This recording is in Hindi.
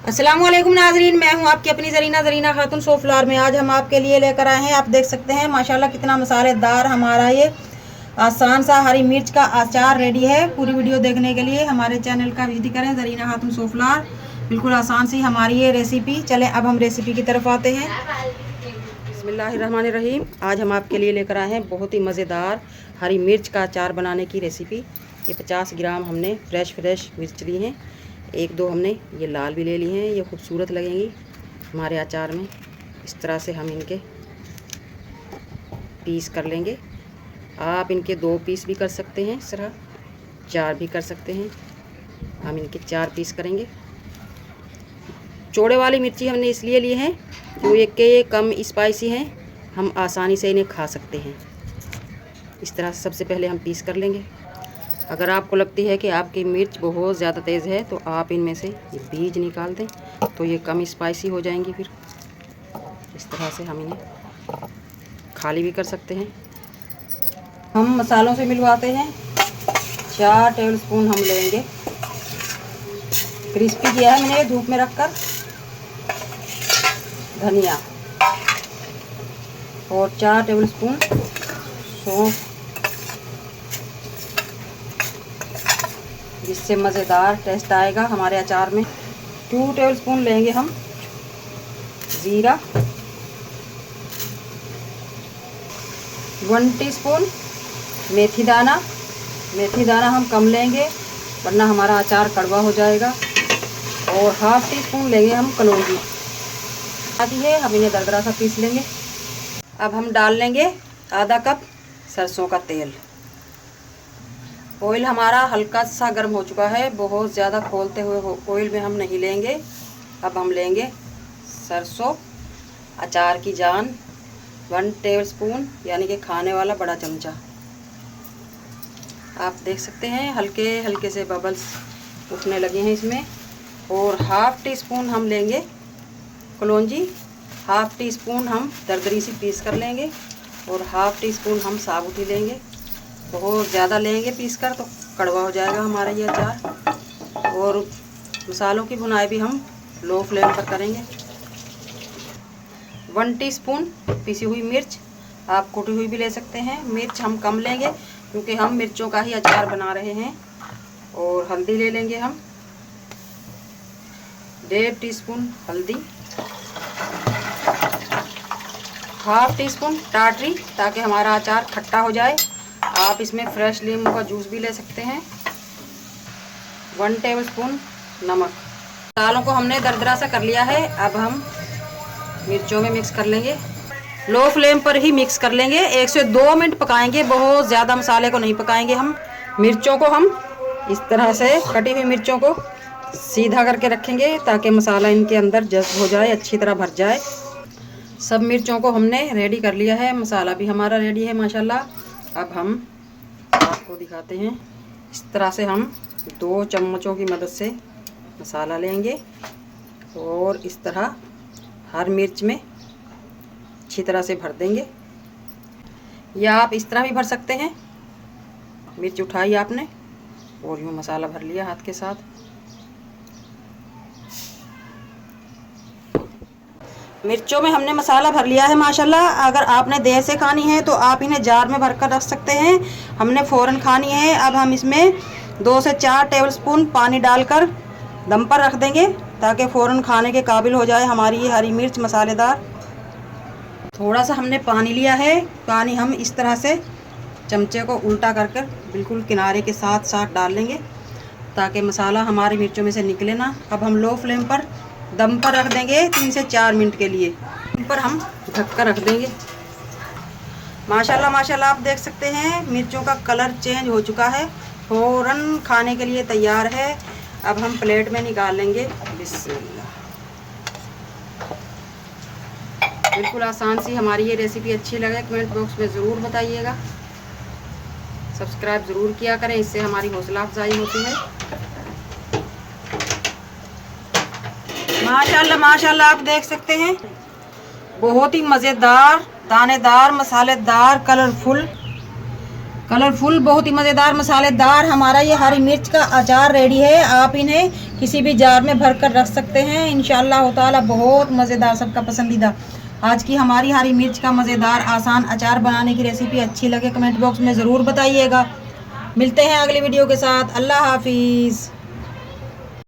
अस्सलामुअलैकुम नाजरीन, मैं हूं आपकी अपनी जरीना खातून सोफ्लावर में। आज हम आपके लिए लेकर आए हैं, आप देख सकते हैं माशाल्लाह कितना मसालेदार हमारा ये आसान सा हरी मिर्च का अचार रेडी है। पूरी वीडियो देखने के लिए हमारे चैनल का विजिट करें, जरीना खातून सोफ्लावर। बिल्कुल आसान सी हमारी ये रेसिपी। चलें अब हम रेसिपी की तरफ आते हैं। बिस्मिल्लाहिर्रहमानिर्रहीम। आज हम आपके लिए लेकर आए हैं बहुत ही मज़ेदार हरी मिर्च का अचार बनाने की रेसिपी। ये 50 ग्राम हमने फ्रेश मिर्च ली हैं। एक दो हमने ये लाल भी ले ली हैं, ये खूबसूरत लगेंगी हमारे अचार में। इस तरह से हम इनके पीस कर लेंगे। आप इनके 2 पीस भी कर सकते हैं, इस तरह 4 भी कर सकते हैं। हम इनके 4 पीस करेंगे। चौड़े वाली मिर्ची हमने इसलिए ली हैं क्योंकि ये कम स्पाइसी हैं, हम आसानी से इन्हें खा सकते हैं। इस तरह से सबसे पहले हम पीस कर लेंगे। अगर आपको लगती है कि आपकी मिर्च बहुत ज़्यादा तेज़ है तो आप इनमें से ये बीज निकाल दें, तो ये कम स्पाइसी हो जाएंगी। फिर इस तरह से हम इन्हें खाली भी कर सकते हैं। हम मसालों से मिलवाते हैं। 4 टेबलस्पून हम लेंगे। क्रिस्पी किया है मैंने धूप में रखकर। धनिया और 4 टेबलस्पून सौंफ, जिससे मज़ेदार टेस्ट आएगा हमारे अचार में। 2 टेबलस्पून लेंगे हम ज़ीरा, 1 टीस्पून मेथी दाना। मेथी दाना हम कम लेंगे वरना हमारा अचार कड़वा हो जाएगा। और 1/2 टीस्पून लेंगे हम कलौंजी। आदि है, हम इन्हें दरदरा सा पीस लेंगे। अब हम डाल लेंगे आधा कप सरसों का तेल। ऑयल हमारा हल्का सा गर्म हो चुका है, बहुत ज़्यादा खोलते हुए ऑयल में हम नहीं लेंगे। अब हम लेंगे सरसों, अचार की जान 1 टेबलस्पून, यानी कि खाने वाला बड़ा चमचा। आप देख सकते हैं हल्के हल्के से बबल्स उठने लगे हैं इसमें। और 1/2 टीस्पून हम लेंगे कलौंजी, 1/2 टीस्पून हम दरदरी सी पीस कर लेंगे और 1/2 टीस्पून हम साबुत ही लेंगे। बहुत ज़्यादा लेंगे पीस कर तो कड़वा हो जाएगा हमारा ये अचार। और मसालों की भुनाई भी हम लो फ्लेम पर करेंगे। 1 टीस्पून पिसी हुई मिर्च, आप कुटी हुई भी ले सकते हैं। मिर्च हम कम लेंगे क्योंकि हम मिर्चों का ही अचार बना रहे हैं। और हल्दी ले लेंगे हम 1.5 टीस्पून हल्दी, 1/2 टीस्पून टाटरी, ताकि हमारा अचार खट्टा हो जाए। आप इसमें फ्रेश नींबू का जूस भी ले सकते हैं। 1 टेबलस्पून नमक। दालों को हमने दरदरा सा कर लिया है। अब हम मिर्चों में मिक्स कर लेंगे। लो फ्लेम पर ही मिक्स कर लेंगे। 1 से 2 मिनट पकाएंगे, बहुत ज़्यादा मसाले को नहीं पकाएंगे हम। मिर्चों को हम इस तरह से कटी हुई मिर्चों को सीधा करके रखेंगे ताकि मसाला इनके अंदर जज़्ब हो जाए, अच्छी तरह भर जाए। सब मिर्चों को हमने रेडी कर लिया है, मसाला भी हमारा रेडी है माशाल्लाह। अब हम आपको दिखाते हैं। इस तरह से हम 2 चम्मचों की मदद से मसाला लेंगे और इस तरह हर मिर्च में अच्छी तरह से भर देंगे। या आप इस तरह भी भर सकते हैं। मिर्च उठाई आपने और यूँ मसाला भर लिया हाथ के साथ। मिर्चों में हमने मसाला भर लिया है माशाल्लाह। अगर आपने देर से खानी है तो आप इन्हें जार में भरकर रख सकते हैं। हमने फ़ौरन खानी है। अब हम इसमें 2 से 4 टेबलस्पून पानी डालकर दम पर रख देंगे ताकि फ़ौरन खाने के काबिल हो जाए हमारी ये हरी मिर्च मसालेदार। थोड़ा सा हमने पानी लिया है। पानी हम इस तरह से चमचे को उल्टा कर बिल्कुल किनारे के साथ साथ डाल लेंगे ताकि मसाला हमारी मिर्चों में से निकले ना। अब हम लो फ्लेम पर दम पर रख देंगे 3 से 4 मिनट के लिए। इन पर हम ढक कर रख देंगे। माशाल्लाह आप देख सकते हैं मिर्चों का कलर चेंज हो चुका है, फ़ौरन खाने के लिए तैयार है। अब हम प्लेट में निकाल लेंगे। बिस्मिल्लाह। बिल्कुल आसान सी हमारी ये रेसिपी अच्छी लगे कमेंट बॉक्स में ज़रूर बताइएगा। सब्सक्राइब ज़रूर किया करें, इससे हमारी हौसला अफजाई होती है। माशाल्लाह आप देख सकते हैं बहुत ही मज़ेदार, दानेदार, मसालेदार, कलरफुल कलरफुल बहुत ही मज़ेदार मसालेदार हमारा ये हरी मिर्च का अचार रेडी है। आप इन्हें किसी भी जार में भर कर रख सकते हैं। इंशाअल्लाह ताला बहुत मज़ेदार, सबका पसंदीदा। आज की हमारी हरी मिर्च का मज़ेदार आसान अचार बनाने की रेसिपी अच्छी लगे कमेंट बॉक्स में ज़रूर बताइएगा। मिलते हैं अगली वीडियो के साथ। अल्लाह हाफिज़।